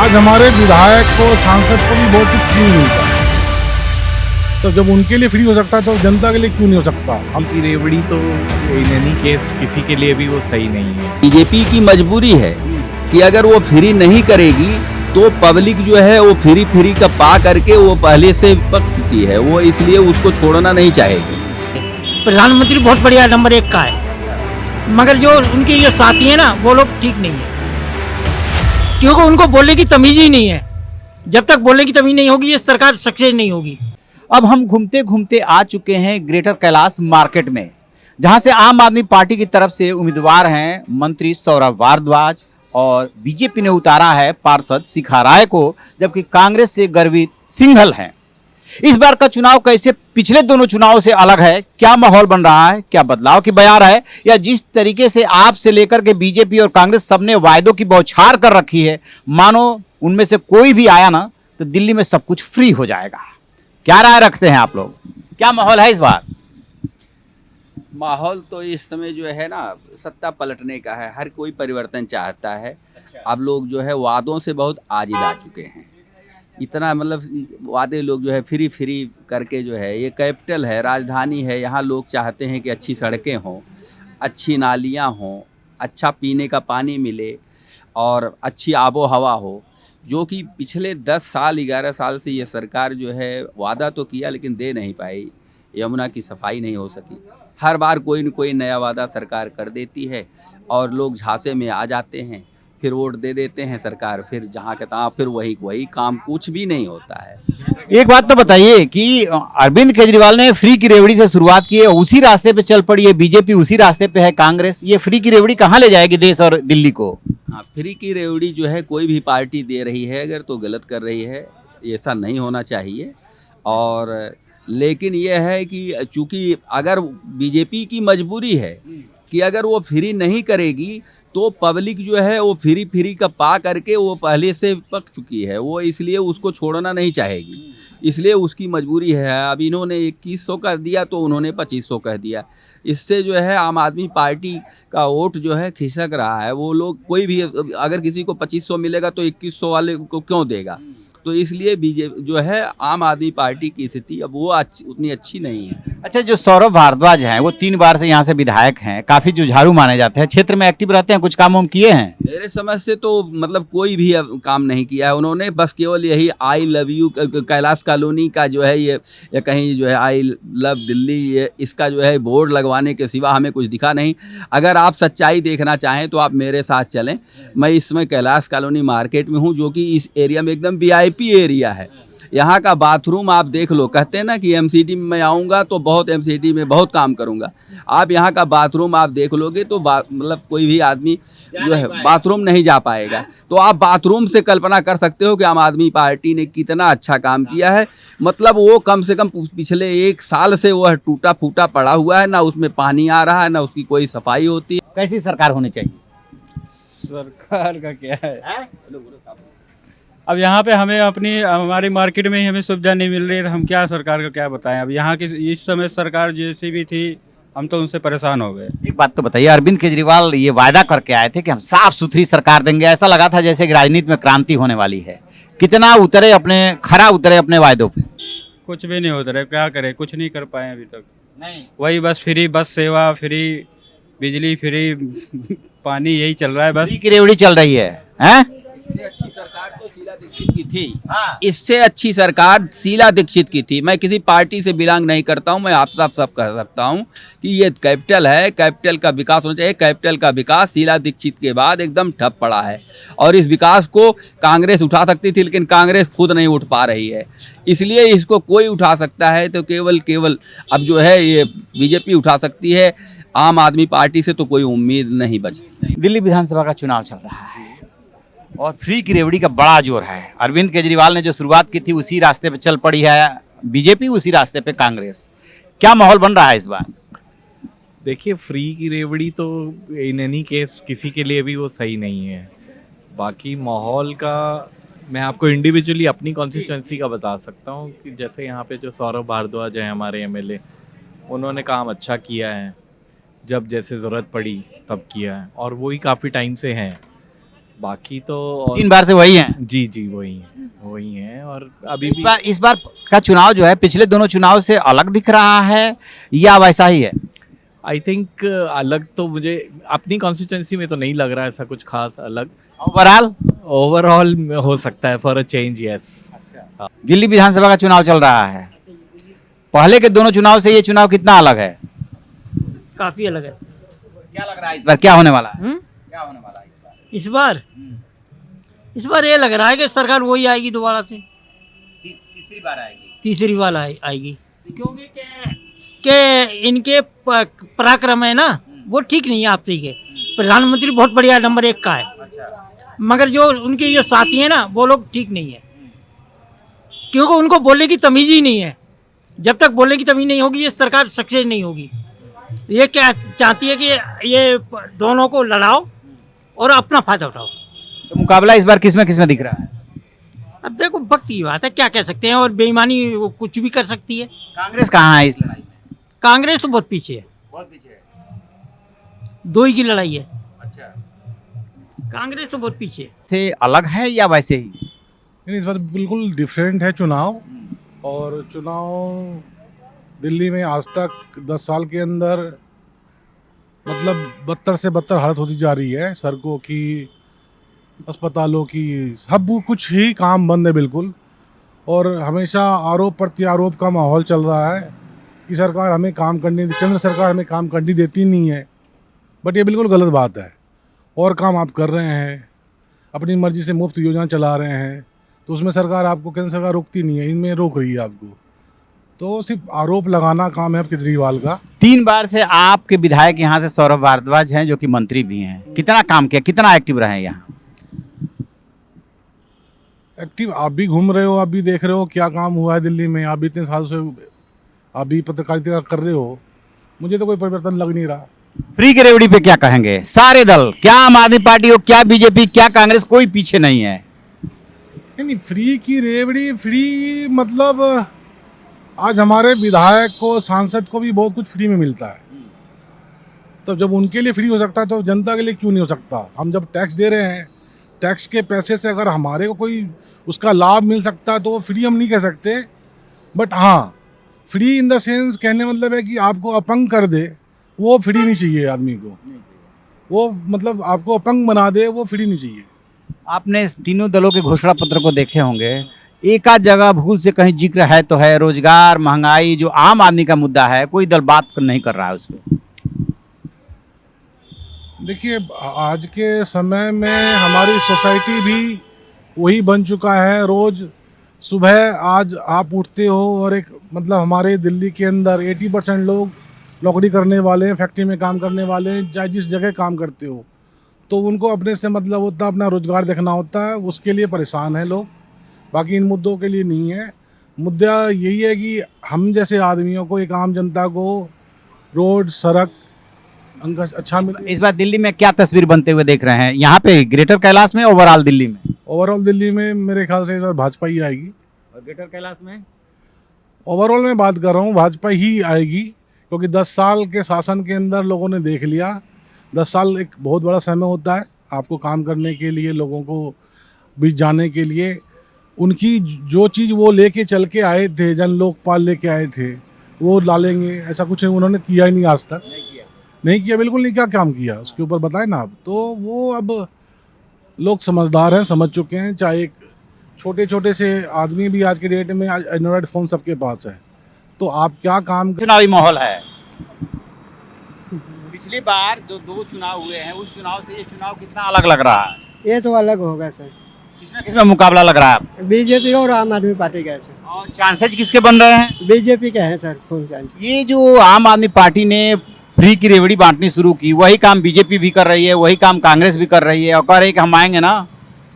आज हमारे विधायक को, सांसद को भी बहुत कुछ फ्री मिलता है, तो जब उनके लिए फ्री हो सकता है तो जनता के लिए क्यों नहीं हो सकता? हम की रेवड़ी तो इन एनी केस किसी के लिए भी वो सही नहीं है। बीजेपी की मजबूरी है कि अगर वो फ्री नहीं करेगी तो पब्लिक जो है वो फ्री का पा करके वो पहले से पक चुकी है, वो इसलिए उसको छोड़ना नहीं चाहेगी। प्रधानमंत्री बहुत बढ़िया नंबर 1 का है, मगर जो उनके ये साथी हैं ना वो लोग ठीक नहीं है, क्योंकि उनको बोलने की तमीज ही नहीं है। जब तक बोलने की तमीज नहीं होगी ये सरकार सक्सेस नहीं होगी। अब हम घूमते घूमते आ चुके हैं ग्रेटर कैलाश मार्केट में, जहां से आम आदमी पार्टी की तरफ से उम्मीदवार हैं मंत्री सौरभ भारद्वाज और बीजेपी ने उतारा है पार्षद शिखा राय को, जबकि कांग्रेस से गर्वित सिंघल हैं। इस बार का चुनाव कैसे पिछले दोनों चुनावों से अलग है, क्या माहौल बन रहा है, क्या बदलाव की बयार है, या जिस तरीके से आप से लेकर के बीजेपी और कांग्रेस सबने वायदों की बौछार कर रखी है, मानो उनमें से कोई भी आया ना तो दिल्ली में सब कुछ फ्री हो जाएगा। क्या राय रखते हैं आप लोग, क्या माहौल है इस बार? माहौल तो इस समय जो है ना सत्ता पलटने का है, हर कोई परिवर्तन चाहता है। अब लोग जो है वादों से बहुत आजिज आ चुके हैं, इतना मतलब वादे लोग जो है फ्री करके जो है, ये कैपिटल है, राजधानी है, यहाँ लोग चाहते हैं कि अच्छी सड़कें हों, अच्छी नालियाँ हों, अच्छा पीने का पानी मिले और अच्छी आबो हवा हो, जो कि पिछले 10 साल 11 साल से ये सरकार जो है वादा तो किया लेकिन दे नहीं पाई। यमुना की सफाई नहीं हो सकी, हर बार कोई न कोई नया वादा सरकार कर देती है और लोग झांसे में आ जाते हैं, फिर वोट दे देते हैं सरकार, फिर जहाँ के तहाँ फिर वही काम, कुछ भी नहीं होता है। एक बात तो बताइए कि अरविंद केजरीवाल ने फ्री की रेवड़ी से शुरुआत की है, उसी रास्ते पे चल पड़ी है बीजेपी, उसी रास्ते पे है कांग्रेस। ये फ्री की रेवड़ी कहाँ ले जाएगी देश और दिल्ली को? हाँ, फ्री की रेवड़ी जो है कोई भी पार्टी दे रही है अगर तो गलत कर रही है, ऐसा नहीं होना चाहिए। और लेकिन यह है कि चूंकि अगर बीजेपी की मजबूरी है कि अगर वो फ्री नहीं करेगी तो पब्लिक जो है वो फ्री का पा करके वो पहले से पक चुकी है, वो इसलिए उसको छोड़ना नहीं चाहेगी, इसलिए उसकी मजबूरी है। अब इन्होंने 2100 का दिया तो उन्होंने 2500 कह दिया, इससे जो है आम आदमी पार्टी का वोट जो है खिसक रहा है। वो लोग कोई भी अगर किसी को 2500 मिलेगा तो 2100 वाले को क्यों देगा, तो इसलिए बीजेपी जो है आम आदमी पार्टी की स्थिति अब वो उतनी अच्छी नहीं है। अच्छा, जो सौरभ भारद्वाज हैं वो 3 बार से यहाँ से विधायक हैं, काफी जुझारू माने जाते हैं, क्षेत्र में एक्टिव रहते हैं, कुछ काम हम किए हैं? मेरे समझ से तो मतलब कोई भी काम नहीं किया है उन्होंने, बस केवल यही I love you Kailash colony का जो है ये, या कहीं जो है आई लव दिल्ली, ये इसका जो है बोर्ड लगवाने के सिवा हमें कुछ दिखा नहीं। अगर आप सच्चाई देखना चाहें तो आप मेरे साथ चलें, मैं इस समय कैलाश कॉलोनी मार्केट में हूँ, जो कि इस एरिया में एकदम VIP एरिया है। यहाँ का बाथरूम आप देख लो, कहते हैं ना कि MCD में मैं आऊँगा तो बहुत MCD में बहुत काम करूँगा, आप यहाँ का बाथरूम आप देख लोगे तो मतलब कोई भी आदमी जो है बाथरूम नहीं जा पाएगा। तो आप बाथरूम से कल्पना कर सकते हो कि आम आदमी पार्टी ने कितना अच्छा काम किया है। मतलब वो कम से कम पिछले 1 साल से वो टूटा फूटा पड़ा हुआ है, ना उसमें पानी आ रहा है, ना उसकी कोई सफाई होती है। कैसी सरकार होनी चाहिए? सरकार का क्या है, अब यहाँ पे हमें हमारी मार्केट में ही हमें सुविधा नहीं मिल रही है, हम क्या सरकार को क्या बताएं। अब यहाँ की इस समय सरकार जैसी भी थी हम तो उनसे परेशान हो गए। एक बात तो बताइए, अरविंद केजरीवाल ये वायदा करके आए थे कि हम साफ सुथरी सरकार देंगे, ऐसा लगा था जैसे कि राजनीति में क्रांति होने वाली है। कितना खरा उतरे अपने वायदों पे? कुछ भी नहीं होता रहे, क्या करें, कुछ नहीं कर पाए अभी तक। नहीं, वही बस फ्री बस सेवा, फ्री बिजली, फ्री पानी, यही चल रहा है बस। फ्री की रेवड़ी चल रही है, हैं? इससे अच्छी सरकार तो शीला दीक्षित की थी। इससे अच्छी सरकार शीला दीक्षित की थी। मैं किसी पार्टी से बिलोंग नहीं करता हूं, मैं आप सब कह सकता हूं कि ये कैपिटल है, कैपिटल का विकास होना चाहिए। कैपिटल का विकास शीला दीक्षित के बाद एकदम ठप पड़ा है और इस विकास को कांग्रेस उठा सकती थी, लेकिन कांग्रेस खुद नहीं उठ पा रही है, इसलिए इसको कोई उठा सकता है तो केवल अब जो है ये बीजेपी उठा सकती है। आम आदमी पार्टी से तो कोई उम्मीद नहीं बचती। दिल्ली विधानसभा का चुनाव चल रहा है और फ्री की रेवड़ी का बड़ा जोर है। अरविंद केजरीवाल ने जो शुरुआत की थी उसी रास्ते पे चल पड़ी है बीजेपी, उसी रास्ते पे कांग्रेस। क्या माहौल बन रहा है इस बार? देखिए, फ्री की रेवड़ी तो इन एनी केस किसी के लिए भी वो सही नहीं है। बाकी माहौल का मैं आपको इंडिविजुअली अपनी कॉन्स्टिट्यूंसी का बता सकता हूँ कि जैसे यहाँ पे जो सौरभ भारद्वाज हैं हमारे MLA, उन्होंने काम अच्छा किया है, जब जैसे ज़रूरत पड़ी तब किया है और वही काफ़ी टाइम से हैं। बाकी तो 3 बार से वही हैं। जी वही है और अभी भी इस बार का चुनाव जो है पिछले दोनों चुनाव से अलग दिख रहा है या वैसा ही है? आई थिंक अलग तो मुझे अपनी कॉन्स्टिट्यूंसी में तो नहीं लग रहा है ऐसा कुछ खास अलग। ओवरऑल हो सकता है for a change, yes. Delhi विधानसभा का चुनाव चल रहा है, पहले के दोनों चुनाव से ये चुनाव कितना अलग है? काफी अलग है। क्या लग रहा है इस बार क्या होने वाला है? क्या होने वाला है इस बार? इस बार ये लग रहा है कि सरकार वही आएगी दोबारा से, तीसरी बार आएगी। तीसरी बार आएगी, क्योंकि के इनके पराक्रम है ना वो ठीक नहीं है। आप सही है, प्रधानमंत्री बहुत बढ़िया नंबर 1 का है, मगर जो उनके जो साथी हैं ना वो लोग ठीक नहीं है, क्योंकि उनको बोलने की तमीज़ ही नहीं है। जब तक बोलने की तमीज़ नहीं होगी ये सरकार सक्सेस नहीं होगी। ये क्या चाहती है कि ये दोनों को लड़ाओ और अपना फायदा उठाओ। तो मुकाबला इस बार किसमें दिख रहा है? अब देखो वक्त की बात है, क्या कह सकते हैं, और बेईमानी वो कुछ भी कर सकती है। कांग्रेस कहाँ है इस लड़ाई में? कांग्रेस तो बहुत पीछे है, बहुत पीछे है। 2 ही की लड़ाई है। अच्छा, कांग्रेस तो बहुत पीछे है। से अलग है या वैसे ही? नहीं, इस बार बिल्कुल डिफरेंट है चुनाव। और चुनाव दिल्ली में आज तक 10 साल के अंदर मतलब बदतर से बदतर हालत होती जा रही है। सड़कों की, अस्पतालों की, सब कुछ ही काम बंद है बिल्कुल। और हमेशा आरोप प्रत्यारोप का माहौल चल रहा है कि सरकार हमें काम करने, केंद्र सरकार हमें काम करने देती नहीं है। बट ये बिल्कुल गलत बात है। और काम आप कर रहे हैं, अपनी मर्जी से मुफ्त योजना चला रहे हैं, तो उसमें सरकार आपको, केंद्र सरकार रोकती नहीं है, इनमें रोक रही है आपको। तो सिर्फ आरोप लगाना काम है केजरीवाल का। 3 बार से आपके विधायक यहाँ से सौरभ भारद्वाज हैं जो कि मंत्री भी हैं, कितना काम किया, कितना एक्टिव रहे हैं यहाँ? एक्टिव आप भी घूम रहे हो, आप भी देख रहे हो क्या काम हुआ है दिल्ली में। आप भी इतने साल से आप भी पत्रकारिता कर रहे हो, मुझे तो कोई परिवर्तन लग नहीं रहा। फ्री की रेवड़ी पे क्या कहेंगे? सारे दल, क्या आम आदमी पार्टी हो, क्या बीजेपी, क्या कांग्रेस, कोई पीछे नहीं है। नहीं, फ्री की रेवड़ी, फ्री मतलब आज हमारे विधायक को, सांसद को भी बहुत कुछ फ्री में मिलता है। तो जब उनके लिए फ्री हो सकता है तो जनता के लिए क्यों नहीं हो सकता? हम जब टैक्स दे रहे हैं, टैक्स के पैसे से अगर हमारे को कोई उसका लाभ मिल सकता है तो वो फ्री हम नहीं कह सकते। बट हाँ, फ्री इन द सेंस कहने मतलब है कि आपको अपंग कर दे, वो फ्री नहीं चाहिए आदमी को। वो मतलब आपको अपंग बना दे, वो फ्री नहीं चाहिए। आपने तीनों दलों के घोषणा पत्र को देखे होंगे, एक आध जगह भूल से कहीं जिक्र है तो है रोजगार, महंगाई, जो आम आदमी का मुद्दा है, कोई दल बात नहीं कर रहा है उस पर। देखिए, आज के समय में हमारी सोसाइटी भी वही बन चुका है। रोज़ सुबह आज आप उठते हो और एक मतलब हमारे दिल्ली के अंदर 80% लोग नौकरी करने वाले हैं, फैक्ट्री में काम करने वाले हैं, चाहे जिस जगह काम करते हो, तो उनको अपने से मतलब होता है, अपना रोजगार देखना होता है, उसके लिए परेशान हैं लोग। बाकी इन मुद्दों के लिए नहीं है। मुद्दा यही है कि हम जैसे आदमियों को, एक आम जनता को रोड, सड़क अच्छा मिले। इस बार दिल्ली में क्या तस्वीर बनते हुए देख रहे हैं, यहाँ पे ग्रेटर कैलाश में, ओवरऑल दिल्ली में? ओवरऑल दिल्ली में मेरे ख्याल से इस बार भाजपा ही आएगी। और ग्रेटर कैलाश में? ओवरऑल में बात कर रहा हूँ, भाजपा ही आएगी, क्योंकि 10 साल के शासन के अंदर लोगों ने देख लिया। 10 साल एक बहुत बड़ा समय होता है आपको काम करने के लिए, लोगों को बीच जाने के लिए। उनकी जो चीज़ वो लेके चल के आए थे, जन लोकपाल लेके आए थे, वो डालेंगे, ऐसा कुछ उन्होंने किया ही नहीं आज तक। नहीं किया, बिल्कुल नहीं। क्या काम किया उसके ऊपर बताए ना आप। तो वो अब लोग समझदार हैं, समझ चुके हैं। चाहे एक छोटे छोटे से आदमी भी आज के डेट में एंड्रॉयड फ़ोन सबके पास है, तो आप क्या काम चुनावी माहौल है। पिछली बार जो 2 चुनाव हुए हैं, उस चुनाव से ये चुनाव कितना अलग लग रहा है? ये तो अलग होगा सर। किसमें मुकाबला लग रहा है? बीजेपी और आम आदमी पार्टी का है सर। और चांसेस किसके बन रहे हैं? बीजेपी के हैं सर, फुल चांस। ये जो आम आदमी पार्टी ने फ्री की रेवड़ी बांटनी शुरू की, वही काम बीजेपी भी कर रही है, वही काम कांग्रेस भी कर रही है, और कह रही है कि हम आएंगे ना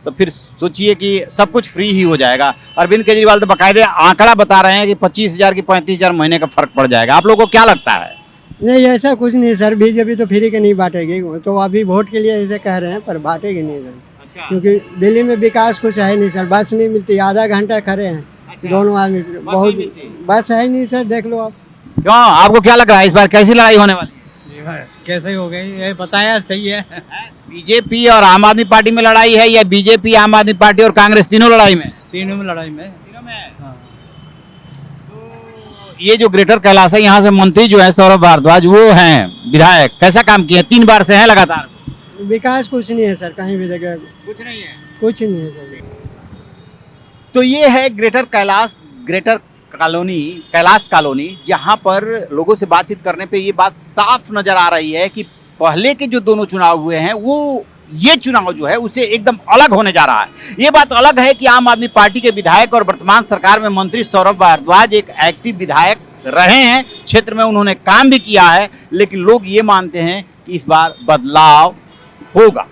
तो फिर सोचिए कि सब कुछ फ्री ही हो जाएगा। अरविंद केजरीवाल तो बाकायदे आंकड़ा बता रहे हैं कि 25,000 की 35,000 महीने का फर्क पड़ जाएगा। आप लोगों को क्या लगता है? नहीं, ऐसा कुछ नहीं सर। बीजेपी तो फ्री के नहीं बांटेगी, तो अभी वोट के लिए ऐसे कह रहे हैं, पर बांटेगी नहीं सर। अच्छा। क्योंकि दिल्ली में विकास कुछ है नहीं सर। बस नहीं मिलती, आधा घंटा खड़े हैं। अच्छा। दोनों आदमी बहुत, बस है ही नहीं सर, देख लो आप। क्यों, आपको क्या लग रहा है इस बार कैसी लड़ाई होने वाली है? कैसे हो गए ये बताया सही है। बीजेपी और आम आदमी पार्टी में लड़ाई है या बीजेपी, आम आदमी पार्टी और कांग्रेस तीनों लड़ाई में? तीनों में लड़ाई में। तीनों में। हाँ। तो ये जो ग्रेटर कैलाश है, यहाँ से मंत्री जो है सौरभ भारद्वाज, वो हैं विधायक, कैसा काम किए? 3 बार से हैं लगातार। विकास कुछ नहीं है सर, कहीं भी जगह कुछ नहीं है। कुछ नहीं है सर। तो ये है ग्रेटर कॉलोनी, कैलाश कॉलोनी, जहां पर लोगों से बातचीत करने पे ये बात साफ नजर आ रही है कि पहले के जो दोनों चुनाव हुए हैं वो ये चुनाव जो है उसे एकदम अलग होने जा रहा है। ये बात अलग है कि आम आदमी पार्टी के विधायक और वर्तमान सरकार में मंत्री सौरभ भारद्वाज एक एक्टिव विधायक रहे हैं, क्षेत्र में उन्होंने काम भी किया है, लेकिन लोग ये मानते हैं कि इस बार बदलाव होगा।